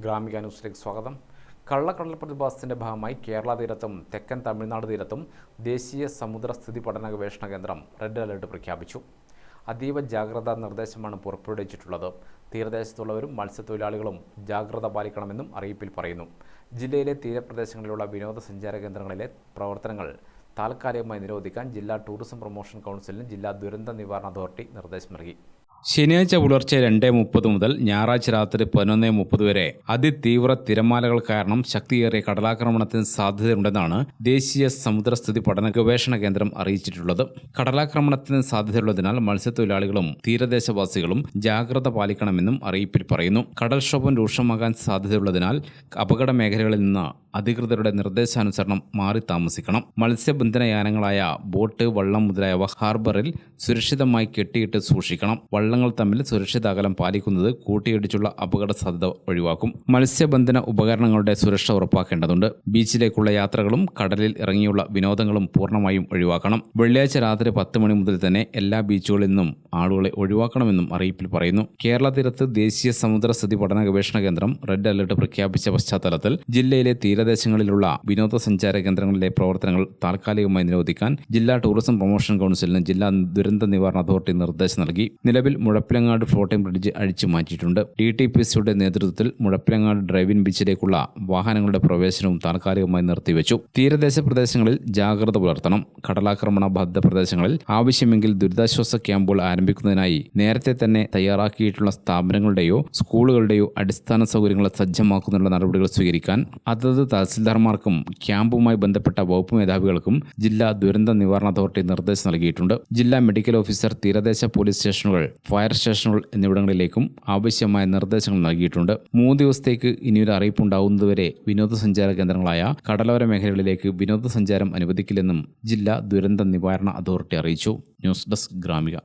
ഗ്രാമിക ന്യൂസിലേക്ക് സ്വാഗതം. കള്ളക്കടൽ പ്രതിഭാസത്തിന്റെ ഭാഗമായി കേരള തീരത്തും തെക്കൻ തമിഴ്നാട് തീരത്തും ദേശീയ സമുദ്ര സ്ഥിതി പഠന ഗവേഷണ കേന്ദ്രം റെഡ് അലർട്ട് പ്രഖ്യാപിച്ചു. അതീവ ജാഗ്രതാ നിർദ്ദേശമാണ് പുറപ്പെടുവിച്ചിട്ടുള്ളത്. തീരദേശത്തുള്ളവരും മത്സ്യത്തൊഴിലാളികളും ജാഗ്രത പാലിക്കണമെന്നും അറിയിപ്പിൽ പറയുന്നു. ജില്ലയിലെ തീരപ്രദേശങ്ങളിലുള്ള വിനോദസഞ്ചാര കേന്ദ്രങ്ങളിലെ പ്രവർത്തനങ്ങൾ താൽക്കാലികമായി നിരോധിക്കാൻ ജില്ലാ ടൂറിസം പ്രൊമോഷൻ കൗൺസിലിന് ജില്ലാ ദുരന്ത നിവാരണ അതോറിറ്റി നിർദ്ദേശം നൽകി. ശനിയാഴ്ച പുലർച്ചെ 2:30 മുതൽ ഞായറാഴ്ച രാത്രി 11:30 വരെ അതിതീവ്ര തിരമാലകൾ കാരണം ശക്തിയേറിയ കടലാക്രമണത്തിന് സാധ്യതയുണ്ടെന്നാണ് ദേശീയ സമുദ്രസ്ഥിതി പഠന ഗവേഷണ കേന്ദ്രം അറിയിച്ചിട്ടുള്ളത്. കടലാക്രമണത്തിന് സാധ്യതയുള്ളതിനാൽ മത്സ്യത്തൊഴിലാളികളും തീരദേശവാസികളും ജാഗ്രത പാലിക്കണമെന്നും അറിയിപ്പിൽ പറയുന്നു. കടൽക്ഷോഭം രൂക്ഷമാകാൻ സാധ്യതയുള്ളതിനാൽ അപകട മേഖലകളിൽ നിന്ന് അധികൃതരുടെ നിർദ്ദേശാനുസരണം മാറി താമസിക്കണം. മത്സ്യബന്ധന യാനങ്ങളായ ബോട്ട്, വള്ളം മുതലായവ ഹാർബറിൽ സുരക്ഷിതമായി കെട്ടിയിട്ട് സൂക്ഷിക്കണം. വള്ളങ്ങൾ തമ്മിൽ സുരക്ഷിത അകലം പാലിക്കുന്നത് കൂട്ടിയിടിച്ചുള്ള അപകട സാധ്യത ഒഴിവാക്കും. മത്സ്യബന്ധന ഉപകരണങ്ങളുടെ സുരക്ഷ ഉറപ്പാക്കേണ്ടതുണ്ട്. ബീച്ചിലേക്കുള്ള യാത്രകളും കടലിൽ ഇറങ്ങിയുള്ള വിനോദങ്ങളും പൂർണ്ണമായും ഒഴിവാക്കണം. വെള്ളിയാഴ്ച രാത്രി 10 മണി മുതൽ തന്നെ എല്ലാ ബീച്ചുകളിൽ നിന്നും ആളുകളെ ഒഴിവാക്കണമെന്നും അറിയിപ്പിൽ പറയുന്നു. കേരള തീരത്ത് ദേശീയ സമുദ്രസ്ഥിതി പഠന ഗവേഷണ കേന്ദ്രം റെഡ് അലർട്ട് പ്രഖ്യാപിച്ച പശ്ചാത്തലത്തിൽ ജില്ലയിലെ തീരദേശങ്ങളിലുള്ള വിനോദസഞ്ചാര കേന്ദ്രങ്ങളിലെ പ്രവർത്തനങ്ങൾ താൽക്കാലികമായി നിരോധിക്കാൻ ജില്ലാ ടൂറിസം പ്രൊമോഷൻ കൗൺസിലിന് ജില്ലാ ദുരന്ത നിവാരണ അതോറിറ്റി നിർദ്ദേശം നൽകി. നിലവിൽ മുഴപ്പിലങ്ങാട് ഫ്ലോട്ടിംഗ് ബ്രിഡ്ജ് അഴിച്ചു മാറ്റിയിട്ടുണ്ട്. DTPCയുടെ നേതൃത്വത്തിൽ മുഴപ്പിലങ്ങാട് ഡ്രൈവിൻ ബീച്ചിലേക്കുള്ള വാഹനങ്ങളുടെ പ്രവേശനവും താൽക്കാലികമായി നിർത്തിവെച്ചു. തീരദേശ പ്രദേശങ്ങളിൽ ജാഗ്രത പുലർത്തണം. കടലാക്രമണ ബാധിത പ്രദേശങ്ങളിൽ ആവശ്യമെങ്കിൽ ദുരിതാശ്വാസ ക്യാമ്പുകൾ ആരംഭിക്കുന്നതിനായി നേരത്തെ തന്നെ തയ്യാറാക്കിയിട്ടുള്ള സ്ഥാപനങ്ങളുടെയോ സ്കൂളുകളുടെയോ അടിസ്ഥാന സൗകര്യങ്ങൾ സജ്ജമാക്കുന്നതിനുള്ള നടപടികൾ സ്വീകരിക്കാൻ അതത് തഹസിൽദാർമാർക്കും ക്യാമ്പുമായി ബന്ധപ്പെട്ട വകുപ്പ് മേധാവികൾക്കും ജില്ലാ ദുരന്ത നിവാരണ അതോറിറ്റി നിർദ്ദേശം നൽകിയിട്ടുണ്ട്. ജില്ലാ മെഡിക്കൽ ഓഫീസർ തീരദേശ പോലീസ് സ്റ്റേഷനുകൾ, ഫയർ സ്റ്റേഷനുകൾ എന്നിവിടങ്ങളിലേക്കും ആവശ്യമായ നിർദ്ദേശങ്ങൾ നൽകിയിട്ടുണ്ട്. 3 ദിവസത്തേക്ക് ഇനിയൊരു അറിയിപ്പുണ്ടാകുന്നതുവരെ വിനോദസഞ്ചാര കേന്ദ്രങ്ങളായ കടലോര മേഖലകളിലേക്ക് വിനോദസഞ്ചാരം അനുവദിക്കില്ലെന്നും ജില്ലാ ദുരന്ത നിവാരണ അതോറിറ്റി അറിയിച്ചു. News desk Gramika.